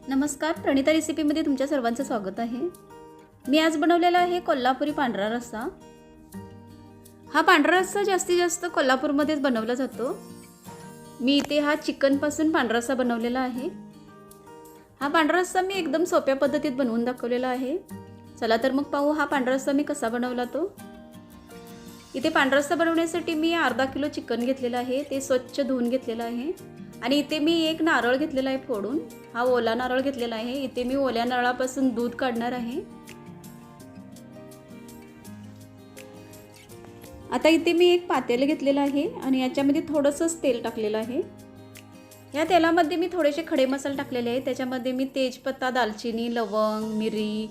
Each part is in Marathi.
नमस्कार, प्रणिता रेसिपीमध्ये तुमच्या सर्वांचं स्वागत आहे। मी आज बनवलेला आहे कोल्हापुरी पांढरा रस्सा। हा पांढरा रस्सा जास्तीत जास्त कोल्हापूरमध्येच बनवला जातो। मी इथे हा चिकन पासून पांढरा रस्सा बनवलेला आहे। हा पांढरा रस्सा मी एकदम सोप्या पद्धतीत बनवून दाखवलेला आहे। चला तर मग पाहू हा पांढरा रस्सा मी कसा बनवला तो। इथे पांढरा रस्सा बनवण्यासाठी मी अर्धा किलो चिकन घेतलेला आहे, ते स्वच्छ धुवून घेतलेला आहे। आणि इथे मी एक नारळ घेतलेला आहे फोडून, हा ओला नारळ घेतलेला आहे। इथे मी ओल्या नारळापासून दूध काढणार आहे। आता इथे मी एक पातेलं घेतलेलं आहे आणि याच्यामध्ये थोडंसं तेल टाकलेलं आहे। या तेलामध्ये मी थोडेसे खडे मसाले टाकलेले आहेत। त्याच्यामध्ये मी तेजपत्ता, दालचिनी, लवंग, मिरी,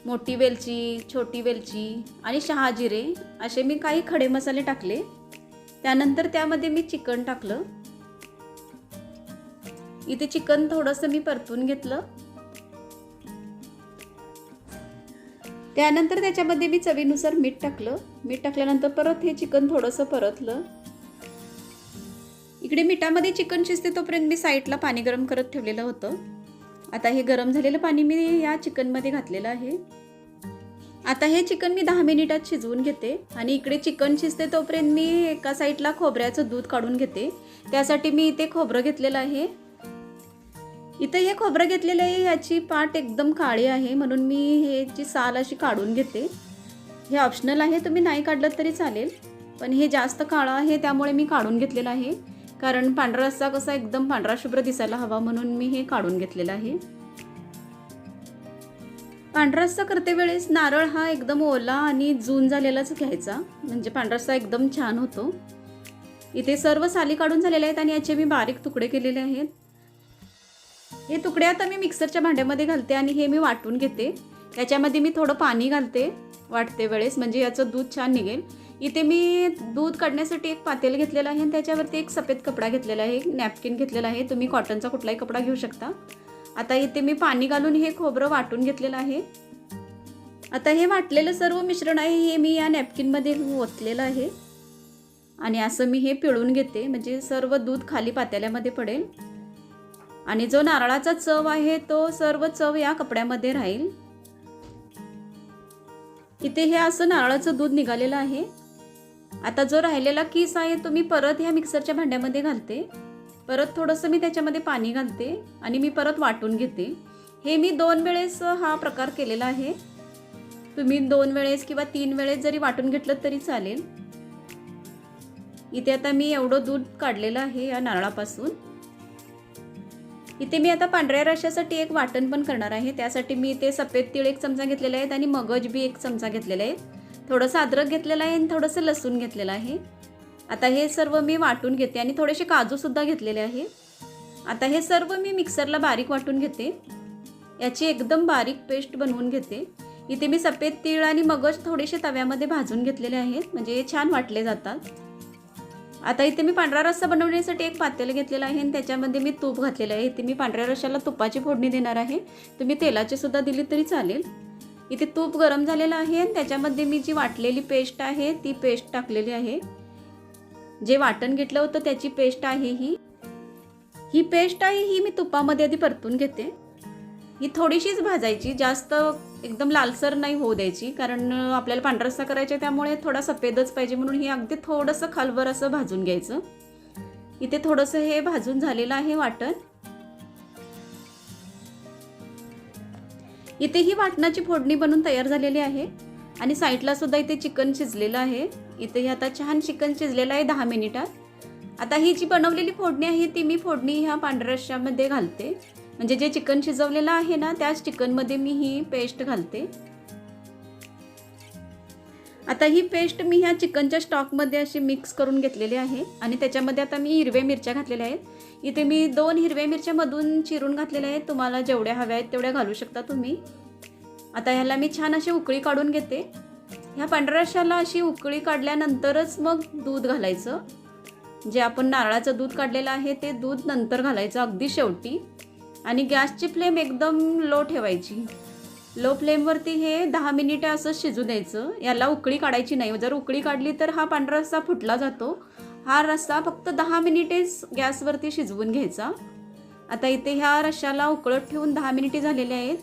मोठी वेलची, छोटी वेलची आणि शहाजिरे असे मी काही खडे मसाले टाकले। त्यानंतर त्यामध्ये मी चिकन टाकलं। इथे चिकन थोडंसं मी परतून घेतलं। त्यानंतर त्याच्यामध्ये मी चवीनुसार मीठ टाकलं। मीठ टाकल्यानंतर परत हे चिकन थोडंसं परतलं। इकडे मिठामध्ये चिकन शिजते तोपर्यंत मी साईडला पाणी गरम करत ठेवलेलं होतं। आता हे गरम झालेलं पाणी मी या चिकनमध्ये घातलेलं आहे। आता हे चिकन मी 10 मिनिटात शिजवून घेते आणि इकडे चिकन शिजते तोपर्यंत मी एका साईडला खोबऱ्याचं दूध काढून घेते। त्यासाठी मी इथे खोबरं घेतलेलं आहे। इथे हे खोबरं घेतलेलं आहे, याची पाट एकदम काळी आहे म्हणून मी हे जी साल अशी काढून घेते। हे ऑप्शनल आहे, तुम्ही नाही काढलं तरी चालेल, पण हे जास्त काळं आहे त्यामुळे मी काढून घेतलेलं आहे। कारण पांढरा रस्सा कसा एकदम पांढरा शुभ्र दिसायला हवा म्हणून मी हे काढून घेतलेलं आहे। पांढरा रस्सा करते वेळेस नारळ हा एकदम ओला आणि जून झालेलाच घ्यायचा, म्हणजे पांढरा रस्सा एकदम छान होतो। इथे सर्व साली काढून झालेले आहेत आणि याचे मी बारीक तुकडे केलेले आहेत। हे तुकडे आता मी मिक्सरच्या भांड्यामध्ये घालते आणि हे मी वाटून घेते। याच्यामध्ये मी थोडं पाणी घालते वाटते वेळेस, म्हणजे याचं दूध छान निघेल। इथे मी दूध काढण्यासाठी एक पातेलं घेतलेलं आहे आणि त्याच्यावरती एक सफेद कपडा घेतलेला आहे, नॅपकिन घेतलेला आहे। तुम्ही कॉटनचा कुठलाही कपडा घेऊ शकता। आता इथे मी पाणी घालून हे खोबरं वाटून घेतलेलं आहे। आता हे वाटलेलं सर्व मिश्रण आहे हे मी या नॅपकिनमध्ये ओतलेलं आहे आणि असं मी हे पिळून घेते, म्हणजे सर्व दूध खाली पातेल्यामध्ये पडेल आणि जो नारळाचा चव आहे तो सर्व चव या कपड्यामध्ये राहील। इथे हे असं नारळाचं दूध निघालेलं आहे। आता जो राहिलेला किस आहे तो मी परत ह्या मिक्सरच्या भांड्यामध्ये घालते। परत थोडंसं मी त्याच्यामध्ये पाणी घालते आणि मी परत वाटून घेते। हे मी 2 वेळेस हा प्रकार केलेला आहे। तुम्ही 2 वेळेस किंवा 3 वेळेस जरी वाटून घेतलं तरी चालेल। इथे आता मी एवढं दूध काढलेलं आहे या नारळापासून। इथे मी आता पांढऱ्या रश्श्यासाठी एक वाटण पण करणार आहे। त्यासाठी मी इथे सफेद तीळ 1 चमचा घेतलेला आहे आणि मगज बी 1 चमचा घेतलेला आहे। थोडंसं अद्रक घेतलेलं आहे आणि थोडंसं लसूण घेतलेलं आहे। आता हे सर्व मी वाटून घेते आणि थोडेसे काजू सुद्धा घेतलेले आहे। आता हे सर्व मी मिक्सरला बारीक वाटून घेते, याची एकदम बारीक पेस्ट बनवून घेते। इथे मी सफेद तीळ आणि मगज थोडेसे तव्यामध्ये भाजून घेतलेले आहेत, म्हणजे हे छान वाटले जातात। आता इथे मी पांढरा रस्सा बनवण्यासाठी एक पातेलं घेतलेलं आहे आणि त्याच्यामध्ये मी तूप घातलेलं आहे। इथे मी पांढऱ्या रश्श्याला तुपाची फोडणी देणार आहे, तुम्ही तेलाची सुद्धा दिली तरी चालेल। इथे तूप गरम झालेलं आहे आणि त्याच्यामध्ये मी जी वाटलेली पेस्ट आहे ती पेस्ट टाकलेली आहे। जे वाटण घेतलं होतं त्याची पेस्ट आहे ही पेस्ट आहे ही मी तुपामध्ये आधी परतून घेते। ही थोडीशीच भाजायची, जास्त एकदम लालसर नाही होऊ द्यायची, कारण आपल्याला पांढरा रस्सा करायचा त्यामुळे थोडा सफेदच पाहिजे म्हणून ही अगदी थोडंसं खालवर असं भाजून घ्यायचं। इथे थोडंसं हे भाजून झालेलं आहे वाटण। इथे ही वाटणाची फोडणी बनवून तयार झालेली आहे आणि साईडला सुद्धा इथे चिकन शिजलेलं आहे। इथे आता छान चिकन शिजलेलं आहे 10 मिनिटात। आता ही जी बनवलेली फोडणी आहे ती मी फोडणी ह्या पांढऱ्या रश्श्यामध्ये घालते, म्हणजे जे चिकन शिजवलेलं आहे ना त्याच चिकनमध्ये मी ही पेस्ट घालते। आता ही पेस्ट मी ह्या चिकनच्या स्टॉकमध्ये अशी मिक्स करून घेतलेली आहे आणि त्याच्यामध्ये आता मी हिरव्या मिरच्या घातलेल्या आहेत। इथे मी 2 हिरव्या मिरच्या मधून चिरून घातलेल्या आहेत, तुम्हाला जेवढ्या हव्या आहेत तेवढ्या घालू शकता तुम्ही। आता ह्याला मी छान अशी उकळी काढून घेते। ह्या पांढऱ्या रश्श्याला अशी उकळी काढल्यानंतरच मग दूध घालायचं, जे आपण नारळाचं दूध काढलेलं आहे ते दूध नंतर घालायचं अगदी शेवटी। आणि गॅसची फ्लेम एकदम लो ठेवायची, लो फ्लेमवरती हे 10 मिनिटे असं शिजू द्यायचं। याला उकळी काढायची नाही, जर उकळी काढली तर हा पांढरा रस्सा फुटला जातो। हा रस्सा फक्त 10 मिनिटेच गॅसवरती शिजवून घ्यायचा। आता इथे ह्या रश्श्याला उकळत ठेवून 10 मिनिटे झालेले आहेत.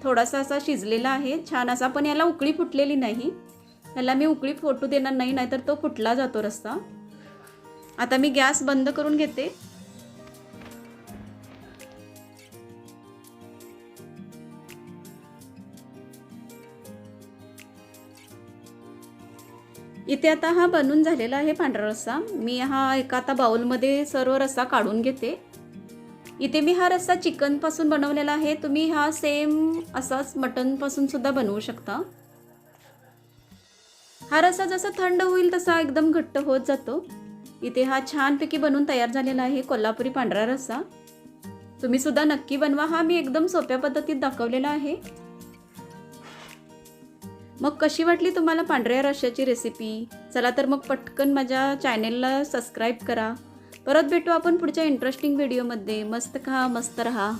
थोडासा असा शिजलेला आहे छान असा, पण याला उकळी फुटलेली नाही. ह्याला मी उकळी फुटू देणार नाही, नाहीतर तो फुटला जातो रस्सा. आता मी गॅस बंद करून घेते. इथे आता हा बनून झालेला आहे पांढरा रस्सा. मी हा एका आता बाउलमध्ये सर्व रस्सा काढून घेते. इथे मी हा रस्सा चिकनपासून बनवलेला आहे. तुम्ही हा सेम असाच मटनपासून सुद्धा बनवू शकता. हा रस्सा जसा थंड होईल तसा एकदम घट्ट होत जातो. इथे हा छानपैकी बनवून तयार झालेला आहे कोल्हापुरी पांढरा रस्सा. तुम्ही सुद्धा नक्की बनवा. हा मी एकदम सोप्या पद्धतीत दाखवलेला आहे. मग कशी वाटली तुम्हाला पांढऱ्या रश्श्याची रेसिपी? चला तर मग पटकन माझ्या चॅनेलला सबस्क्राईब करा. परत भेटू आपण पुढच्या इंटरेस्टिंग व्हिडिओमध्ये. मस्त खा, मस्त रहा.